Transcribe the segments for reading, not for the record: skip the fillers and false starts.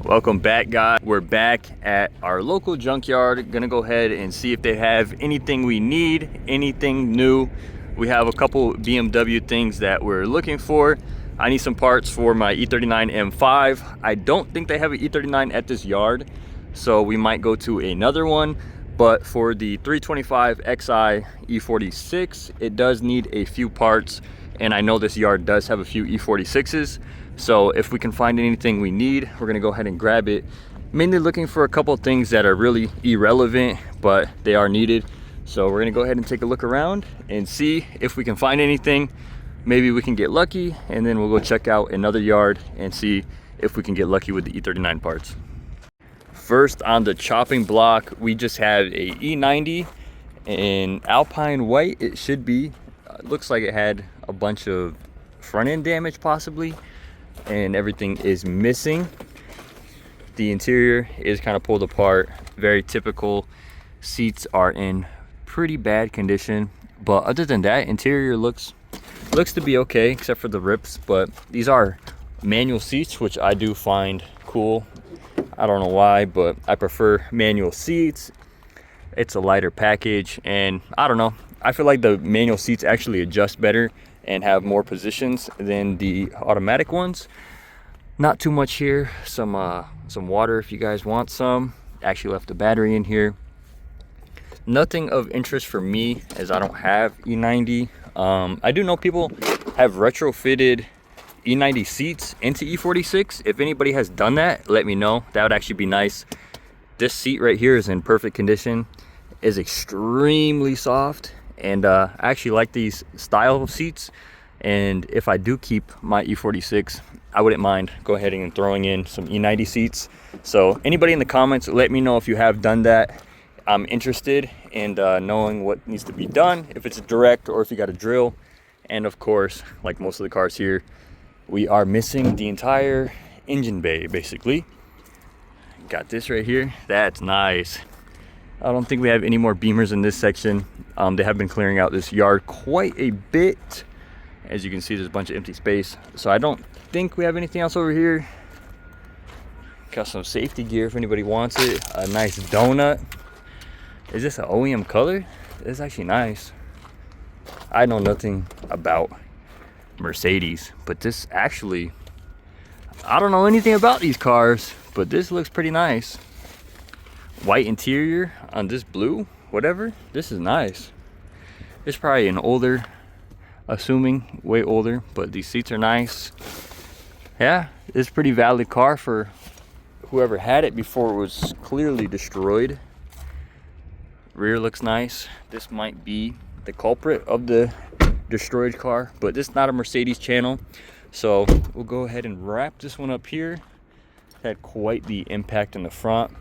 Welcome back, guys. We're back at our local junkyard. Gonna go ahead and see if they have anything we need, anything new. We have a couple BMW things that we're looking for. I need some parts for my E39 M5. I don't think they have an E39 at this yard, so we might go to another one. But for the 325 Xi E46, it does need a few parts, and I know this yard does have a few E46s. So if we can find anything we need, we're gonna go ahead and grab it. Mainly looking for a couple of things that are really irrelevant, but they are needed. So we're gonna go ahead and take a look around and see if we can find anything. Maybe we can get lucky, and then we'll go check out another yard and see if we can get lucky with the E39 parts. First on the chopping block, we just have a E90 in Alpine white. It should be, looks like it had a bunch of front end damage possibly, and everything is missing. The interior is kind of pulled apart, very typical. Seats are in pretty bad condition, but other than that, interior looks to be okay except for the rips. But these are manual seats, which I do find cool. I don't know why, but I prefer manual seats. It's a lighter package, and I don't know, I feel like the manual seats actually adjust better and have more positions than the automatic ones. Not too much here. Some water if you guys want some. Actually left the battery in here. Nothing of interest for me as I don't have E90. I do know people have retrofitted E90 seats into E46. If anybody has done that, let me know. That would actually be nice. This seat right here is in perfect condition. Is extremely soft, and I actually like these style of seats. And if I do keep my E46, I wouldn't mind go ahead and throwing in some E90 seats. So anybody in the comments, let me know if you have done that. I'm interested in knowing what needs to be done, if it's direct or if you got to drill. And of course, like most of the cars here, we are missing the entire engine bay basically. Got this right here. That's nice. I don't think we have any more Beamers in this section. They have been clearing out this yard quite a bit. As you can see, there's a bunch of empty space. So I don't think we have anything else over here. Got some safety gear if anybody wants it. A nice donut. Is this an OEM color? It's actually nice. I know nothing about Mercedes, but this actually, I don't know anything about these cars, but this looks pretty nice. White interior on this blue, whatever. This is nice. It's probably an older, assuming way older, but these seats are nice. Yeah, it's a pretty valid car for whoever had it before it was clearly destroyed. Rear looks nice. This might be the culprit of the destroyed car, but this is not a Mercedes channel, so we'll go ahead and wrap this one up here. Had quite the impact in the front.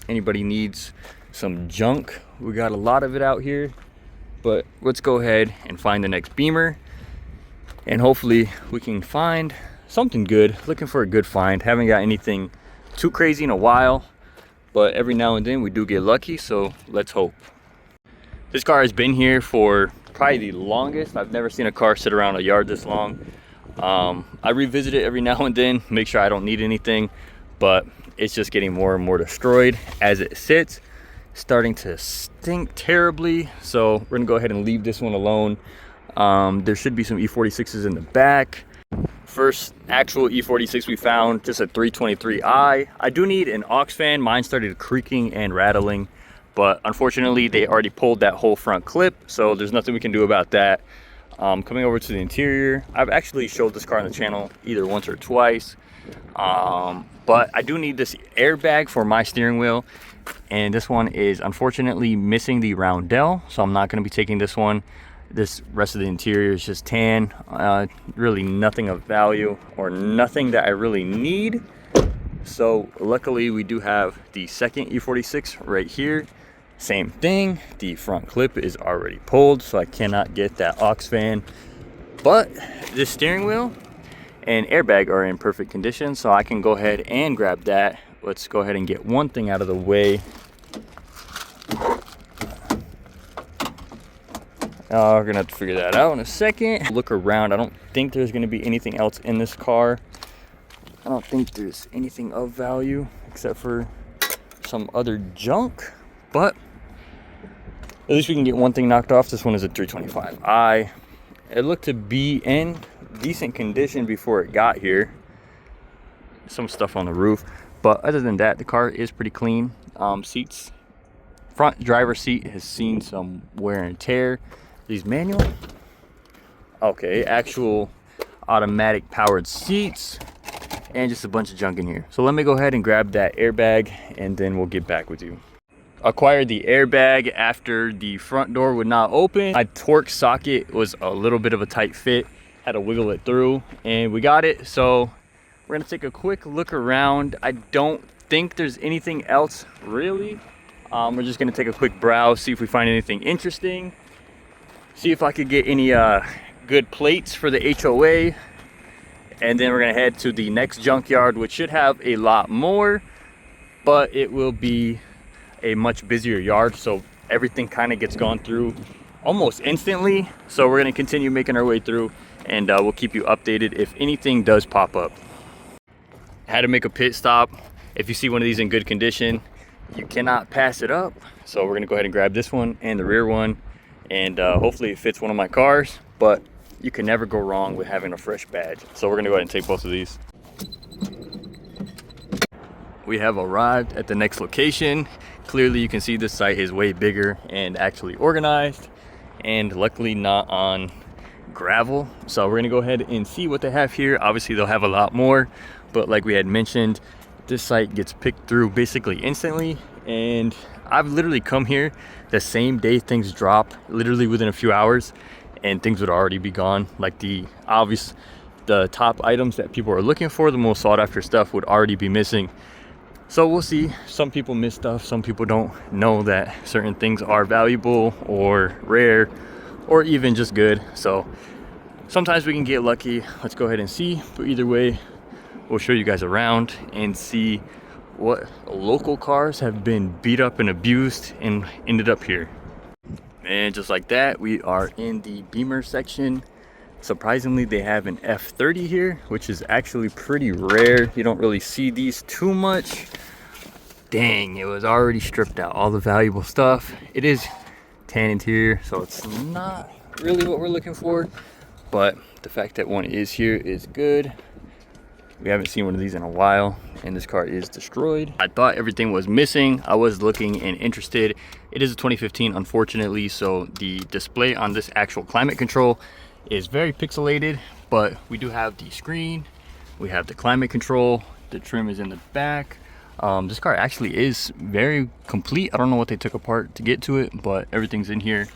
Anybody needs some junk, we got a lot of it out here. But let's go ahead and find the next Beamer, and hopefully we can find something good. Looking for a good find. Haven't got anything too crazy in a while, but every now and then we do get lucky, so let's hope. This car has been here for probably the longest. I've never seen a car sit around a yard this long. I revisit it every now and then, make sure I don't need anything, but it's just getting more and more destroyed as it sits. Starting to stink terribly, so we're gonna go ahead and leave this one alone. There should be some E46s in the back. First actual E46 we found, just a 323i. I do need an aux fan. Mine started creaking and rattling, but unfortunately they already pulled that whole front clip, so there's nothing we can do about that. Coming over to the interior, I've actually showed this car on the channel either once or twice, but I do need this airbag for my steering wheel, and this one is unfortunately missing the roundel, so I'm not going to be taking this one. This rest of the interior is just tan. Really nothing of value or nothing that I really need. So luckily we do have the second E46 right here. Same thing, the front clip is already pulled, so I cannot get that aux fan. But this steering wheel and airbag are in perfect condition, so I can go ahead and grab that. Let's go ahead and get one thing out of the way. We're gonna have to figure that out in a second. Look around. I don't think there's gonna be anything else in this car. I don't think there's anything of value except for some other junk, but at least we can get one thing knocked off. This one is a 325i. It looked to be in decent condition before it got here. Some stuff on the roof, but other than that, the car is pretty clean. Seats, front driver's seat has seen some wear and tear. These manual, okay, actual automatic powered seats, and just a bunch of junk in here. So let me go ahead and grab that airbag and then we'll get back with you. Acquired the airbag after the front door would not open. My torque socket was a little bit of a tight fit, had to wiggle it through, and we got it. So we're gonna take a quick look around. I don't think there's anything else really. We're just gonna take a quick browse, see if we find anything interesting, see if I could get any good plates for the HOA, and then we're gonna head to the next junkyard, which should have a lot more, but it will be a much busier yard, so everything kind of gets gone through almost instantly. So we're gonna continue making our way through, and we'll keep you updated if anything does pop up. Had to make a pit stop. If you see one of these in good condition, you cannot pass it up. So we're gonna go ahead and grab this one and the rear one, and hopefully it fits one of my cars, but you can never go wrong with having a fresh badge. So we're gonna go ahead and take both of these. We have arrived at the next location. Clearly you can see this site is way bigger and actually organized, and luckily not on gravel. So we're gonna go ahead and see what they have here. Obviously they'll have a lot more, but like we had mentioned, this site gets picked through basically instantly, and I've literally come here the same day things drop, literally within a few hours, and things would already be gone. Like the top items that people are looking for, the most sought after stuff, would already be missing. So we'll see. Some people miss stuff, some people don't know that certain things are valuable or rare or even just good. So sometimes we can get lucky. Let's go ahead and see. But either way, we'll show you guys around and see what local cars have been beat up and abused and ended up here. And just like that, we are in the Beamer section. Surprisingly, they have an F30 here, which is actually pretty rare. You don't really see these too much. Dang, it was already stripped out, all the valuable stuff. It is tan interior, so it's not really what we're looking for, but the fact that one is here is good. We haven't seen one of these in a while, and this car is destroyed. I thought everything was missing. I was looking and interested. It is a 2015, unfortunately, so the display on this actual climate control is very pixelated, but we do have the screen, we have the climate control, the trim is in the back. This car actually is very complete. I don't know what they took apart to get to it, but everything's in here.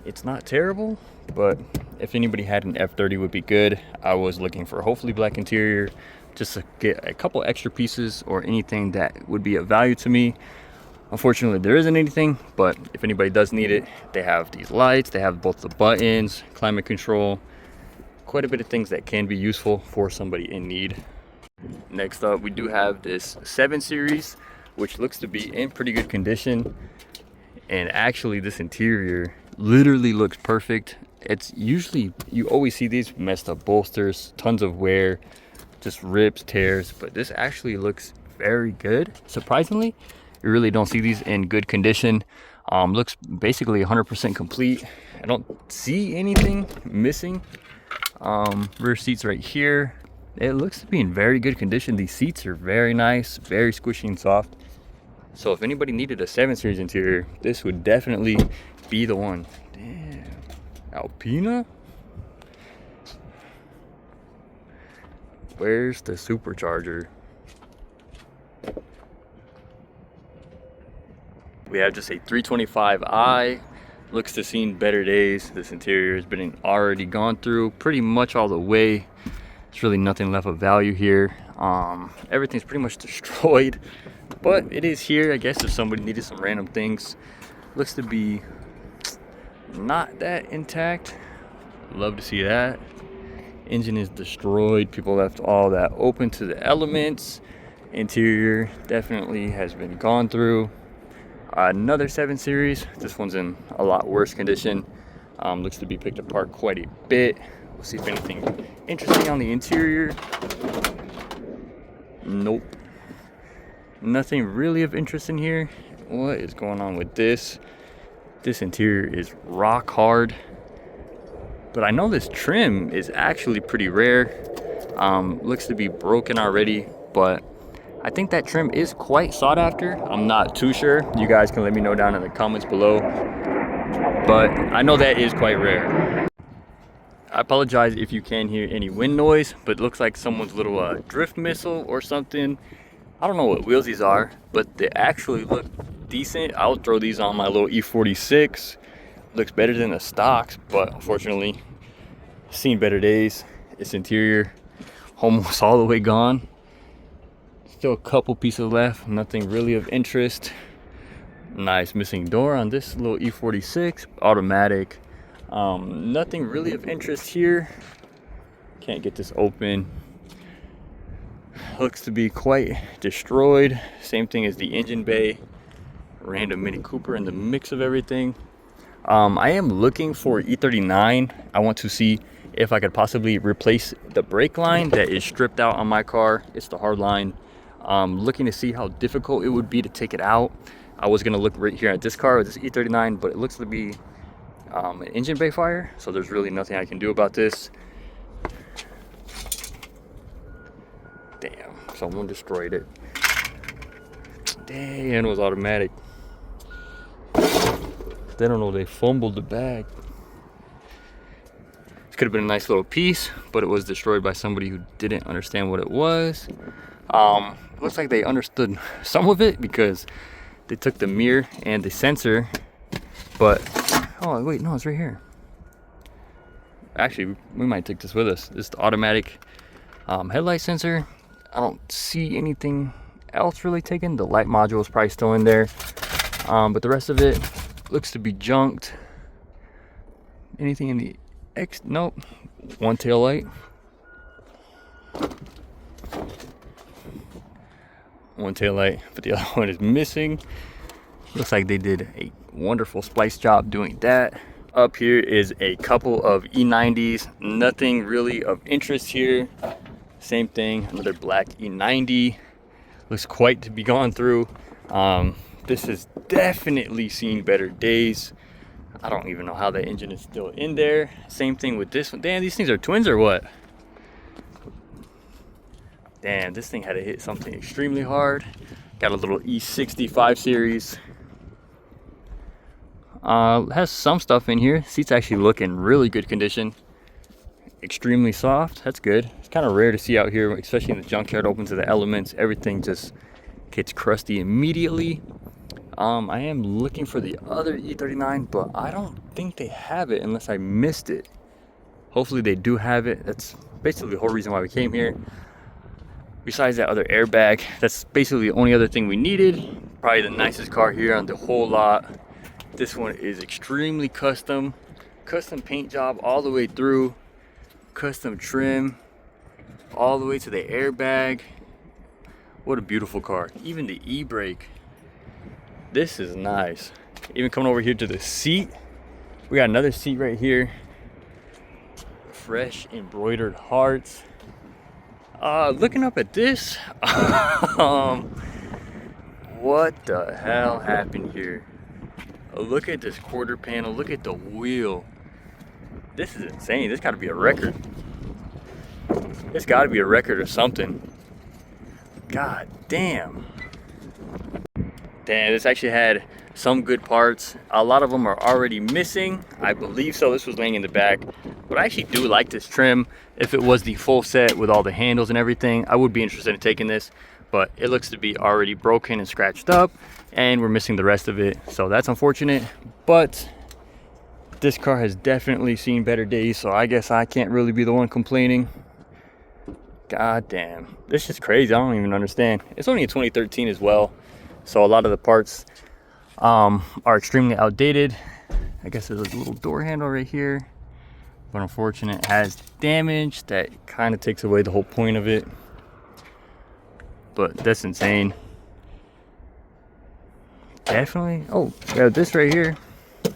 It's not terrible, but if anybody had an F30 would be good. I was looking for hopefully black interior, just to get a couple extra pieces or anything that would be of value to me. Unfortunately, there isn't anything, but if anybody does need it, they have these lights, they have both the buttons, climate control, quite a bit of things that can be useful for somebody in need. Next up, we do have this 7 Series, which looks to be in pretty good condition. And actually, this interior literally looks perfect. It's usually, you always see these messed up bolsters, tons of wear, just rips, tears, but this actually looks very good, surprisingly. You really don't see these in good condition. Looks basically 100% complete. I don't see anything missing. Rear seats right here. It looks to be in very good condition. These seats are very nice, very squishy and soft. So if anybody needed a 7 Series interior, this would definitely be the one. Damn. Alpina? Where's the supercharger? We have just a 325i. Looks to seen better days. This interior has been already gone through pretty much all the way. There's really nothing left of value here. Everything's pretty much destroyed, but it is here, I guess, if somebody needed some random things. Looks to be not that intact. Love to see that. Engine is destroyed. People left all that open to the elements. Interior definitely has been gone through. Another 7 Series. This one's in a lot worse condition. Looks to be picked apart quite a bit. We'll see if anything interesting on the interior. Nope. Nothing really of interest in here. What is going on with this? This interior is rock hard. But I know this trim is actually pretty rare. Looks to be broken already, but I think that trim is quite sought after. I'm not too sure. You guys can let me know down in the comments below. But I know that is quite rare. I apologize if you can hear any wind noise, but it looks like someone's little drift missile or something. I don't know what wheels these are, but they actually look decent. I'll throw these on my little E46. Looks better than the stocks, but unfortunately, seen better days. Its interior almost all the way gone. Still a couple pieces left, nothing really of interest. Nice missing door on this little E46, automatic. Nothing really of interest here. Can't get this open. Looks to be quite destroyed. Same thing as the engine bay. Random Mini Cooper in the mix of everything. I am looking for E39. I want to see if I could possibly replace the brake line that is stripped out on my car. It's the hard line. Looking to see how difficult it would be to take it out. I was gonna look right here at this car, this E39, but it looks to be an engine bay fire, so there's really nothing I can do about this. Damn, someone destroyed it. Dang, it was automatic. They don't know they fumbled the bag. This could have been a nice little piece, but it was destroyed by somebody who didn't understand what it was. Looks like they understood some of it because they took the mirror and the sensor, but oh wait, no, it's right here. Actually, we might take this with us. This is the automatic headlight sensor. I don't see anything else really taken. The light module is probably still in there, but the rest of it looks to be junked. Anything in the nope. One tail light. One tail light, but the other one is missing. Looks like they did a wonderful splice job doing that. Up here is a couple of E90s. Nothing really of interest here. Same thing, another black E90. Looks quite to be gone through. This has definitely seen better days. I don't even know how the engine is still in there. Same thing with this one. Damn, these things are twins or what? Damn, this thing had to hit something extremely hard. Got a little E65 series. Has some stuff in here. Seats actually look in really good condition. Extremely soft. That's good. It's kind of rare to see out here, especially in the junkyard, open to the elements. Everything just gets crusty immediately. I am looking for the other E39, but I don't think they have it unless I missed it. Hopefully they do have it. That's basically the whole reason why we came here. Besides that other airbag, that's basically the only other thing we needed. Probably the nicest car here on the whole lot. This one is extremely custom. Custom paint job all the way through. Custom trim all the way to the airbag. What a beautiful car. Even the e-brake. This is nice. Even coming over here to the seat. We got another seat right here. Fresh embroidered hearts. Looking up at this. What the hell happened here? Look at this quarter panel. Look at the wheel. This is insane. This got to be a record. It's got to be a record or something. God damn. Damn, this actually had some good parts. A lot of them are already missing. I believe so. This was laying in the back. But I actually do like this trim. If it was the full set with all the handles and everything, I would be interested in taking this. But it looks to be already broken and scratched up. And we're missing the rest of it. So that's unfortunate. But this car has definitely seen better days. So I guess I can't really be the one complaining. God damn. This is crazy. I don't even understand. It's only a 2013 as well. So a lot of the parts are extremely outdated. I guess there's a little door handle right here. But unfortunately, it has damage that kind of takes away the whole point of it. But that's insane. Definitely. Oh, we have this right here. I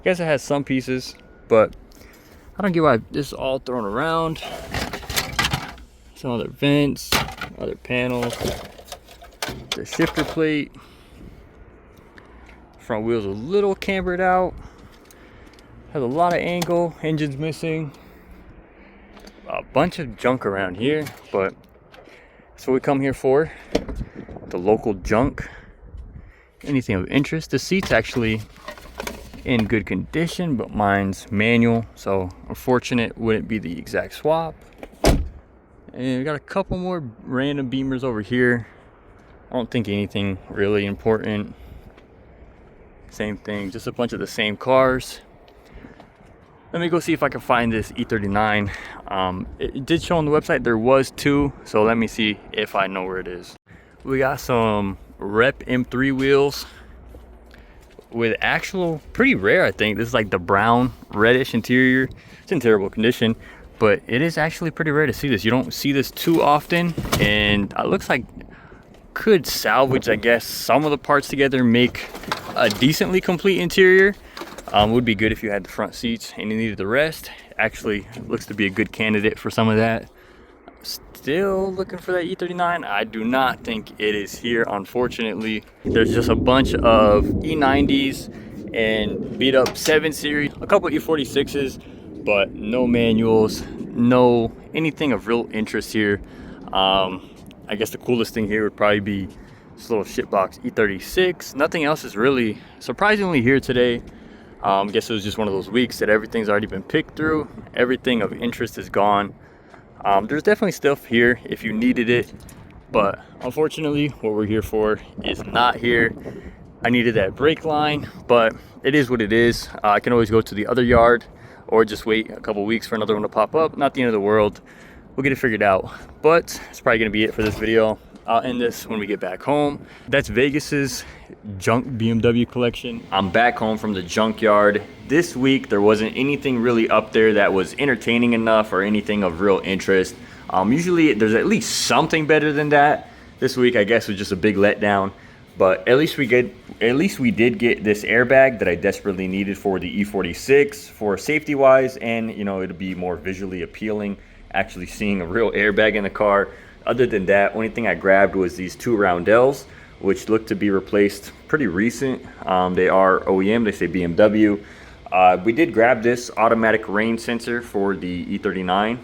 guess it has some pieces, but I don't get why this is all thrown around. Some other vents, other panels, the shifter plate. Front wheel's a little cambered out. Has a lot of angle, engine's missing. A bunch of junk around here, but that's what we come here for. The local junk. Anything of interest. The seat's actually in good condition, but mine's manual, so unfortunate wouldn't be the exact swap. And we got a couple more random Beamers over here. I don't think anything really important. Same thing, just a bunch of the same cars. Let me go see if I can find this E39. It did show on the website there was two, so let me see if I know where it is. We got some Rep M3 wheels with actual, pretty rare I think. This is like the brown reddish interior. It's in terrible condition, but it is actually pretty rare to see this. You don't see this too often, and it looks like could salvage, I guess, some of the parts together, make a decently complete interior. Would be good if you had the front seats and you needed the rest. Actually, looks to be a good candidate for some of that. Still looking for that E39. I do not think it is here, unfortunately. There's just a bunch of E90s and beat up 7 Series, a couple E46s, but no manuals, no anything of real interest here. I guess the coolest thing here would probably be this little shitbox E36. Nothing else is really surprisingly here today. I guess it was just one of those weeks that everything's already been picked through. Everything of interest is gone. There's definitely stuff here if you needed it, but unfortunately what we're here for is not here. I needed that brake line, but it is what it is. I can always go to the other yard or just wait a couple weeks for another one to pop up. Not the end of the world. We'll get it figured out, but it's probably gonna be it for this video. I'll end this when we get back home. That's Vegas's junk BMW collection. I'm back home from the junkyard. This week there wasn't anything really up there that was entertaining enough or anything of real interest. Usually there's at least something better than that. This week I guess was just a big letdown, but at least we did get this airbag that I desperately needed for the E46 for safety wise, and you know, it'll be more visually appealing actually seeing a real airbag in the car. Other than that, only thing I grabbed was these 2 roundels, which look to be replaced pretty recent. They are OEM, they say BMW. We did grab this automatic rain sensor for the E39.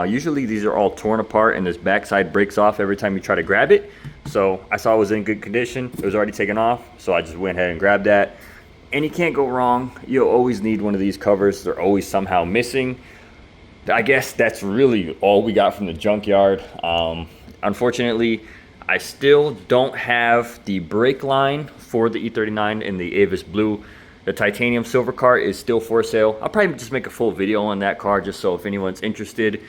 Usually these are all torn apart and this backside breaks off every time you try to grab it. So I saw it was in good condition. It was already taken off, so I just went ahead and grabbed that. And you can't go wrong. You'll always need one of these covers. They're always somehow missing. I guess that's really all we got from the junkyard. Unfortunately, I still don't have the brake line for the E39 in the Avis Blue. The titanium silver car is still for sale. I'll probably just make a full video on that car just so if anyone's interested,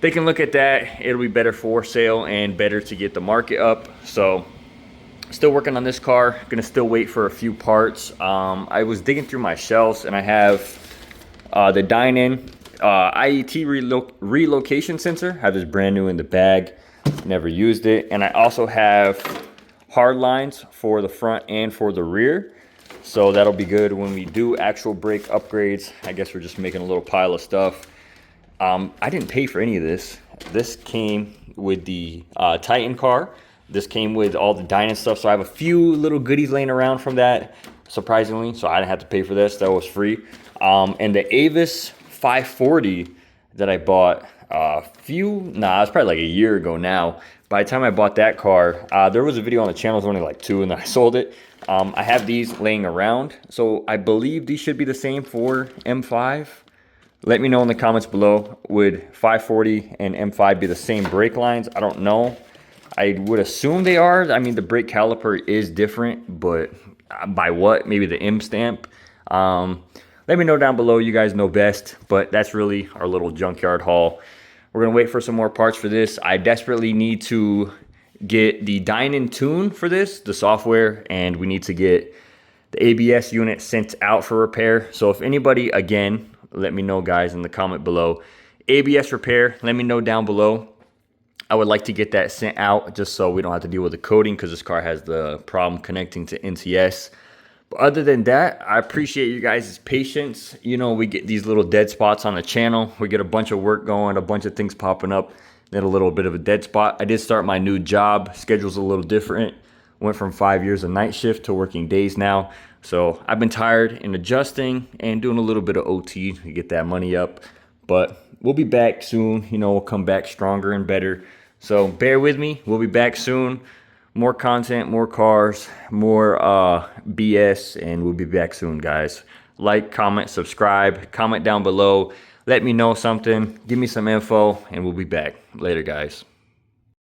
they can look at that. It'll be better for sale and better to get the market up. So still working on this car. Gonna still wait for a few parts. I was digging through my shelves and I have the dine-in IET relocation sensor. Have this brand new in the bag, never used it. And I also have hard lines for the front and for the rear, so that'll be good when we do actual brake upgrades. I guess we're just making a little pile of stuff. I didn't pay for any of this. This came with the Titan car. This came with all the Dyna stuff, so I have a few little goodies laying around from that, surprisingly, so I didn't have to pay for this. That was free. And the Avis 540 that I bought it's probably like a year ago now. By the time I bought that car, there was a video on the channel, it was only like 2, and then I sold it. I have these laying around, so I believe these should be the same for M5. Let me know in the comments below, would 540 and M5 be the same brake lines? I don't know. I would assume they are. I mean, the brake caliper is different, but by what? Maybe the M stamp. Let me know down below, you guys know best, but that's really our little junkyard haul. We're gonna wait for some more parts for this. I desperately need to get the Dyna Tune for this, the software, and we need to get the ABS unit sent out for repair. So if anybody, again, let me know guys in the comment below. ABS repair, let me know down below. I would like to get that sent out just so we don't have to deal with the coding, because this car has the problem connecting to NTS. But other than that, I appreciate you guys' patience. You know, we get these little dead spots on the channel. We get a bunch of work going, a bunch of things popping up. Had a little bit of a dead spot. I did start my new job. Schedule's a little different. Went from 5 years of night shift to working days now. So I've been tired and adjusting and doing a little bit of OT to get that money up. But we'll be back soon. You know, we'll come back stronger and better. So bear with me. We'll be back soon. More content, more cars, more BS, and we'll be back soon, guys. Like, comment, subscribe, comment down below. Let me know something. Give me some info, and we'll be back. Later, guys.